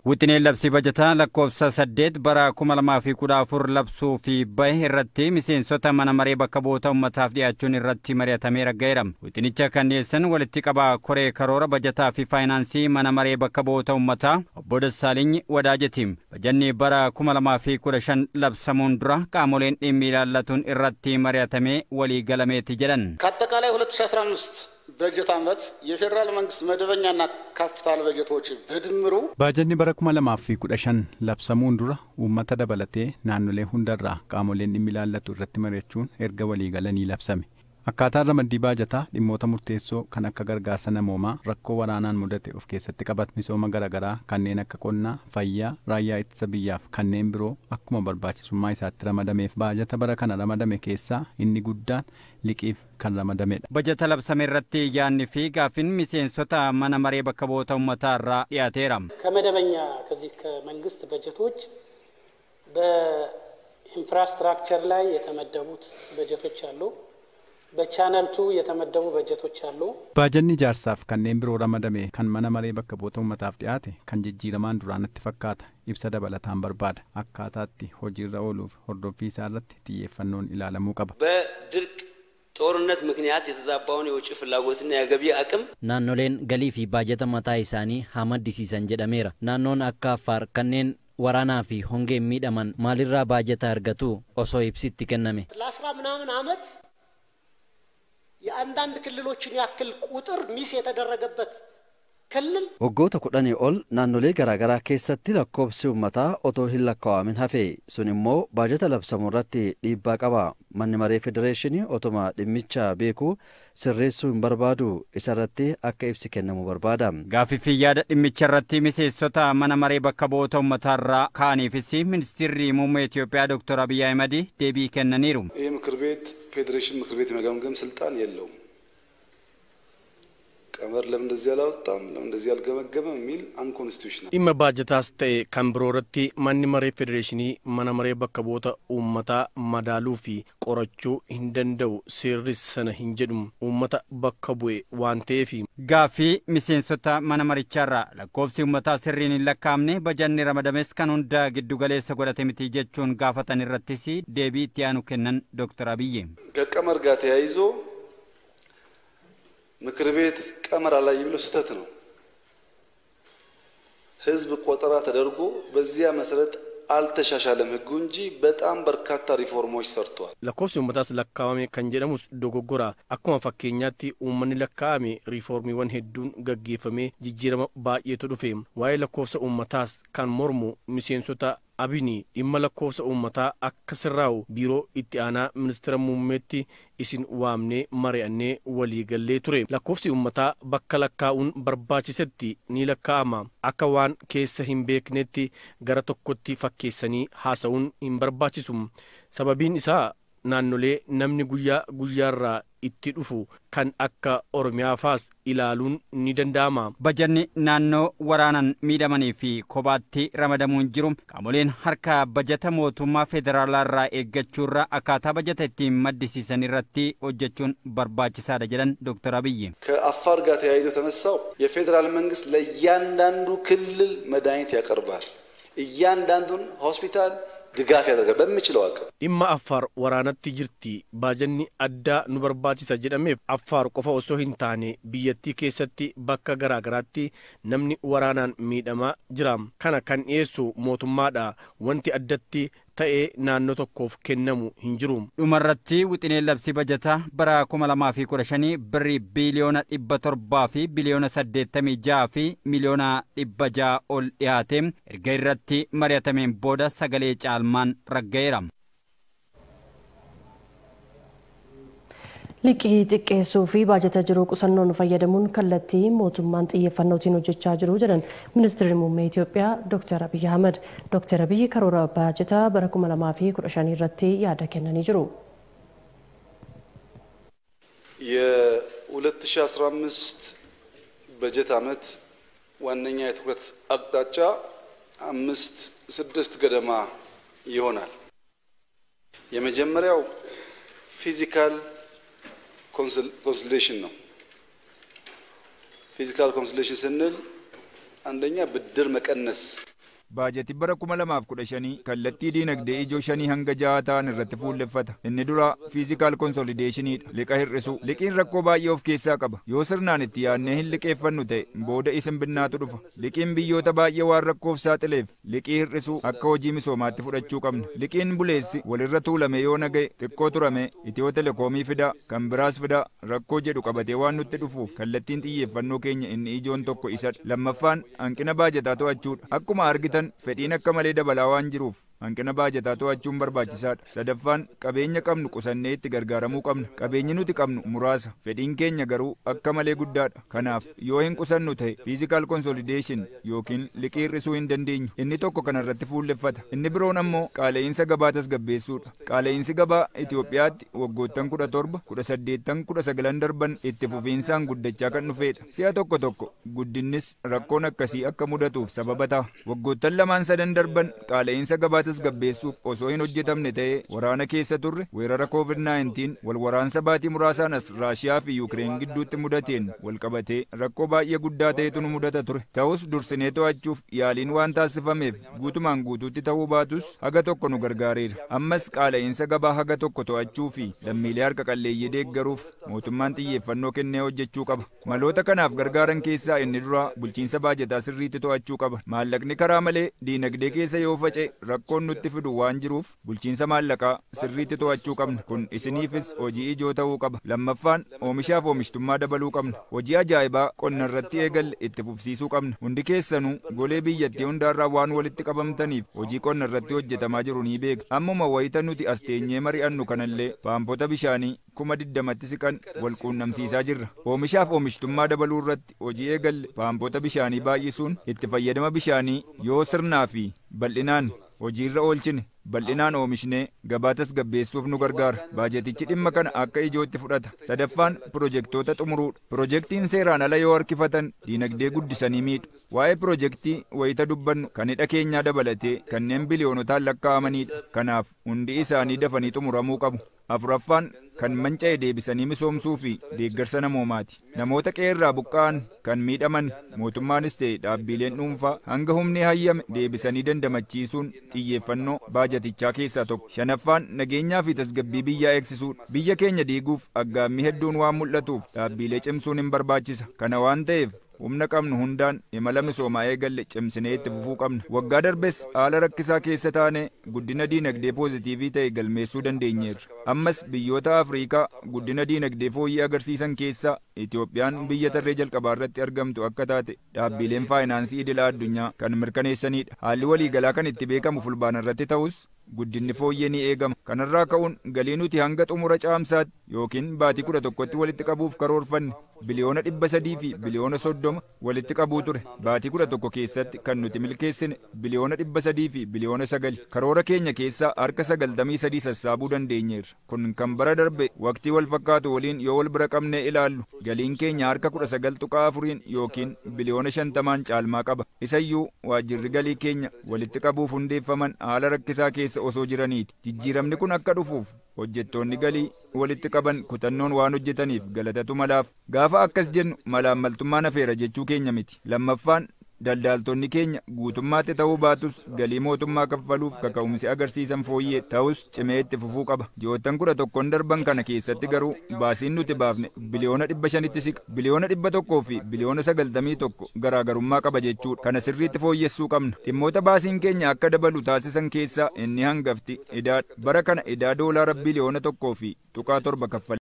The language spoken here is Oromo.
Wixinee labsii bajataa lakkoofsa 8 bara 2014 labsuu fi bahe irratti miseensota mana maree bakka bu'oota ummataaf dhiyaachuun irratti mari'atameera gaheera. Wixinicha kan dhiyeessan walitti qabaa koree karoora bajataa fi faayinaansii mana maree bakka bu'oota ummataa obbo Dassaalany Wadaajetiin. Bajanni bara 2015 labsamuun dura qaamoleen dhimmi ilaallatuun irratti mari'atamee walii galameeti jedhan. ከአጠቃላይ 2015 በጀት ዓመት የፌደራል መንግስት መደበኛና ካፒታል በጀቶች በድምሩ ባጀኒ bara 2015 labsamuun dura uummata dabalatee naannolee hundarraa qaamoleen dhimmi ilaallatu irratti mari'achuun erga walii galanii labsame. Akkaataan ramaddii baajataa dhimmoota murteessoo kan akka gargaarsa namoomaa rakkoo waraanaan mudate of keessatti qabat misooma garaagaraa kanneen akka qonnaa, fayyaa, raayyaa ittisa biyyaaf kanneen biroo akkuma barbaachisummaa isaatti ramadameef baajata bara kana ramadame keessaa inni guddaan liqiif kan ramadamedha. Bajata labsame irratti yaanni fi gaafin miseensota mana maree bakka bu'oota ummataa irraa dhiyaateera. ከመደበኛ ከዚህ ከመንግስት በጀቶች በኢንፍራስትራክቸር ላይ የተመደቡት በጀቶች አሉ። በቻናል 2 የተመደቡ በጀቶች አሉ። ባጀኒ ጃርሳፍ kanneen biroo ramadame kan mana maree bakka bu'oota ummataaf dhiyaate kan jijjiiramaan duraanatti fakkaata ibsa dabalataan barbaada akkaataatti hojiirra ooluuf hordoffii isaa irratti xiyyeeffannoon ilaalamuu qaba. በድርቅ ጦርነት ምክንያት የተዛባውን የውጭ ፍላጎትና የገቢ አቅም ናኖሌን ገሊ ፊ ባጀተ ማታ ኢሳኒ ሐመድሲሰን ጀደሜራ ናኖን akka Affaar kanneen waraanaa fi hongee miidhaman maalirraa baajata argatu osoo ibsitti kenname. ለ10 ምናምን ዓመት የአንዳንድ ክልሎችን ያክል ቁጥር ሚስ የተደረገበት ክልል ወጎተ ኩዳኔ ኦል ናኖሌ ገራገራ keessatti lakkoobsi ummata otoo hin lakkaawamin hafe sun immoo baajata labsamuurratti dhiibbaa qaba. Manni maree federeeshinii otoma dhimmicha beeku sirreessuu hin barbaadu isarratti akka ibsi kennamu barbaada. Gaafii fi yaada dhimmicha irratti miseensota mana maree bakka bu'oota ummataa irraa kaaniifis ministeerri muummee Itoophiyaa Dr. Abiy Ahmed deebii kennaniiru. ይህ ምክር ቤት ፌዴሬሽን ምክር ቤት የመገምገም ስልጣን የለውም። ቀመር ለምን እንደዚህ ያላወጣም ለምን እንደዚህ ያልገመገመም የሚል አንኮንስቲቱሽናል ኢማ ባጀታስ ተኤ ካምብሮረቲ ማኒ መሬ ፌዴሬሽኒ ማና መሬ bakka bu'oota ummata madaaluu fi qorachuu hin danda'u seerri sana hin jedhum ummata bakka bu'e waan ta'eef. Gaafii miseensota mana maricharraa lakkoofsi ummataa sirriin hin lakkaa'amne bajanni ramadames kan hunda giddu galeessa godhate miti jechuun gaafatan irrattis deebii itti aanu kennan Dr. Abiy. ከቀመር ጋር ተያይዞ ምክር ቤት ቀመር ላይ ይብሎ ስተት ነው። ህዝብ ቆጠራ ተደርጎ በዚያ መሰረት አልተሻሻለም ህጉ እንጂ በጣም በርካታ ሪፎርሞች ሰርቷል። lakkoofsi ummataas lakkaawame kan jedhamus dogoggora akkuma fakkeenyaatti uummanni lakkaa'ame riiformiiwwan hedduun gaggeeffame jijjiirama baay'eetu dhufe. Waa'ee lakkoofsa ummataas kan mormu miseensota abini dhimma lakkoofsa uummataa akka sirraa'u biiroo itti aanaa ministeera muummeetti isin waamnee mari'annee walii gallee ture. Lakkoofsi uummataa bakka lakkaa'uun barbaachisetti ni lakkaa'ama. Akka waan keessa hin beeknetti gara tokkotti fakkeessanii haasa'uun hin barbaachisu. Sababiin isaa naannolee namni guyyaa guyyaarraa itti dhufu kan akka Oromiyaafaas ilaaluun ni danda'ama. Bajanni naannoo waraanan miidhamanii fi kophaatti ramadamuun jiru qaamoleen harka bajata mootummaa federaalaa irraa eeggachuurra akkaataa bajata ittiin maddisiisan irratti hojjechuun barbaachisaadha jedhan Dr. Abiy. ከአፋር ጋር ተያይዞ ተነሳው የፌደራል መንግስት ለእያንዳንዱ ክልል መድኃኒት ያቀርባል። እያንዳንዱን ሆስፒታል ድጋፍ ያደርጋል በሚችለው አቅም። dhimma Affaar waraanatti jirti baajanni addaa nu barbaachisa jedhameef Affaar qofa osoo hin taane biyyattii keessatti bakka garaagaraatti namni waraanaan miidhamaa jira. Kana kan dhiyeessu mootummaadha. Wanti addatti ta'ee naannoo tokkoof kennamu hin jiru. Dhumarratti wixinee labsii bajataa bara 2015 birrii biiliyoona 700 fi biiliyoona 86 fi miliyoona 600 ol dhiyaate erga irratti mari'atameen booda sagalee caalmaan raggaa'eera. Liqii xiqqeessuu fi baajata jiru qusannoon fayyadamuun kallattii mootummaan xiyyeeffannootiin hojjechaa jiru jedhan ministeerri muummee Itoophiyaa Dr. Abiy Ahmed. Dr. Abiy karoora baajataa bara 2015 irratti yaada kennanii jiru. የ2015 በጀት ዓመት ዋነኛ የትኩረት አቅጣጫ 5-6 ገደማ ይሆናል። የመጀመሪያው ፊዚካል ኮንሶሊዴሽን ነው። ፊዚካል ኮንሶሊዴሽን ስንል አንደኛ ብድር መቀነስ Baajetii bara 2015 kallattii diinagdee ijoo 5 hanga 6 ta'an irratti fuulleffata. Inni dura fiizikaal konsolideeshiniidha. Liqa hir'isuu. Liqiin rakkoo baay'ee of keessaa qaba. Yoo sirnaan itti yaadnee hin liqeeffannu ta'e booda isin binnaatu dhufa. Liqiin biyyoota baay'ee waan rakkoof saaxileef liqii hir'isuu akka hojii misoomaatti fudhachuu qabna. Liqiin buleessi walirra tuulame yoo naga'e xiqqoo turame Itiyoo Telekoomii fidaa kan biraas fidaa rakkoo jedhu qabatee waan nutti dhufuuf kallattiin xiyyeeffannoo keenya inni ijoon tokko isadha. Lammaffaan hanqina baajetaa to'achuudha. Akkuma argitan fedhiin akka malee dabalaa waan jiruuf hanqina baajetaa to'achuun barbaachisaadha. Sadaffaan qabeenya qabnu qusannee itti gargaaramuu qabna. Qabeenyi nuti qabnu muraasa. Fedhiin keenya garuu akka malee guddaadha. Kanaaf yoo hin qusannu ta'e fiizikaal konsolideeshin yookiin liqii hir'isuu hin dandeenyu. Inni tokko kanarratti fuulleffata. Inni biroon ammoo qaala'insa gabaa tasgabbeessuudha. Qaala'insi gabaa Itoophiyaatti waggoottan 17, 18, 19 darban itti fufiinsaan guddachaa kan dhufedha. Si'a tokko tokko guddinnis rakkoon akkasii akka mudatuuf sababa ta'a. Waggoottan 2-3 darban qaala'insa gabaa tasgabbeessuuf osoo hin hojjetamne ta'e waraana keessa turre weerara COVID-19 wal waraansa baatii muraasaan as Raashiyaa fi Yuukireen gidduutti mudateen wal qabatee rakkoo baay'ee guddaa ta'etu nu mudata ture. Ta'us dursinee to'achuuf yaaliin waan taasifameef guutumaan guutuutti ta'uu baatus haga tokko nu gargaareera. Ammas qaala'insa gabaa haga tokko to'achuu fi lammiilee harka qalleeyyii deeggaruuf mootummaan xiyyeeffannoo kennee hojjechuu qaba. Maloota kanaaf gargaaran keessaa inni dura bulchiinsa baajetaa sirriitti to'achuu qaba. Maallaqni karaa malee diinagdee keessa yoo faca'e rakkoon nutti fidu waan jiruuf bulchiinsa maallaqaa sirriitti to'achuu qabna. Kun isiniifis hojii ijoo ta'uu qaba. Lammaffaan oomishaaf oomishtummaa dabaluu qabna. Hojii ajaa'ibaa qonna irratti eegalle itti fufsiisuu qabna. Hundi keessanuu golee biyyattii hundaarraa waan walitti qabamtaniif hojii qonna irratti hojjetamaa jiru ni beeka. Ammuma wayita nuti as teenyee mari'annu kanallee paampota bishaanii 20,000tti siqan wal quunnamsiisaa jirra. Oomishaaf oomishtummaa dabaluu irratti hojii eegalle paampota bishaanii baay'isuun itti fayyadama bishaanii yoo sirnaa fi bal'inaan hojiirra oolchine bal'inaan oomishnee gabaa tasgabbeessuuf nu gargaara. Baajetichi dhimma kana akka ijootti fudhata. Sadaffaan pirojektoota xumuruudha. Pirojektiin seeraan ala yoo harkifatan diinagdee guddisanii miidhu. Waa'ee pirojektii wayita dubbannu kan hidha keenyaa dabalatee kanneen biliyoonotaan lakkaa'amanidha. Kanaaf hundi isaanii dafanii xumuramuu qabu. Afuraffaan kan manca'e deebisanii misoomsuu fi deeggarsa namoomaati. Namoota qeerraa buqqa'an kan miidhaman mootummaanis ta'e dhaabbileen dhuunfaa hanga humni hayyame deebisanii dandamachiisuun xiyyeeffannoo baajatichaa keessaa tokko. Shanaffaan nageenyaa fi tasgabbii biyyaa eegsisuudha. Biyya keenya diiguuf aggaammii hedduun waan mul'atuuf dhaabbilee cimsuun hin barbaachisa. Kana waan ta'eef humna qabnu hundaan imala misoomaa eegalle cimsinee itti fufuu qabna. Waggaa darbes haala rakkisaa keessa taane guddina diinagdee poozitiivii ta'e galmeessuu dandeenyeerra. Ammas biyyoota Afriikaa guddina diinagdee fooyyee agarsiisan keessaa Itoophiyaan biyya tarree jalqabaa irratti argamtu akka taate dhaabbileen faayinaansii idilaa addunyaa kan mirkaneessanidha. Haalli waliigalaa kan itti beekamu fulbaana irratti ta'us guddinni fooyyee ni eegama. Kanarraa ka'uun galii nuti hanga xumura caamsaatti yookiin baatii 11tti walitti qabuuf karoorfanne biliyoona 300 fi biliyoona 30 walitti qabuu ture. Baatii 11 keessatti kan nuti milkeessine biliyoona 300 fi biliyoona 9. Karoora keenya keessaa harka 93 sassaabuu dandeenyeerra. Kun kan bara darbe waqtii wal fakkaatu waliin yoo wal bira qabnee ilaallu galiin keenya harka 19.4 yookiin biliyoona 50 caalmaa qaba. Isayyuu waajjirri galii keenya walitti qabuuf hundeeffaman haala rakkisaa keessa osoo jiraniiti. Jijjiiramni kun akka dhufuuf hojjettoonni galii walitti qaban kutannoon waan hojjetaniif galatatu malaaf. Gaafa akkas jennu malaammaltummaan hafeera jechuu keenya miti. Lammaffaan daldaaltonni keenya guutummaatti ta'uu baatus galii mootummaa kaffaluuf kaka'umsi agarsiisan fooyyee ta'us cimee itti fufuu qaba. Ji'oottan 11 darban kana keessatti garuu baasiin nuti baafne biliyoona 500tti siqa. Biliyoona 100 fi biliyoona 91 garaagarummaa qaba jechuudha. Kana sirriitti fooyyessuu qabna. Dhimmoota baasiin keenya akka dabalu taasisan keessaa inni hangafti idaadha. Bara kana idaa doolaara biliyoona 1 fi tuqaa 7 kaffale.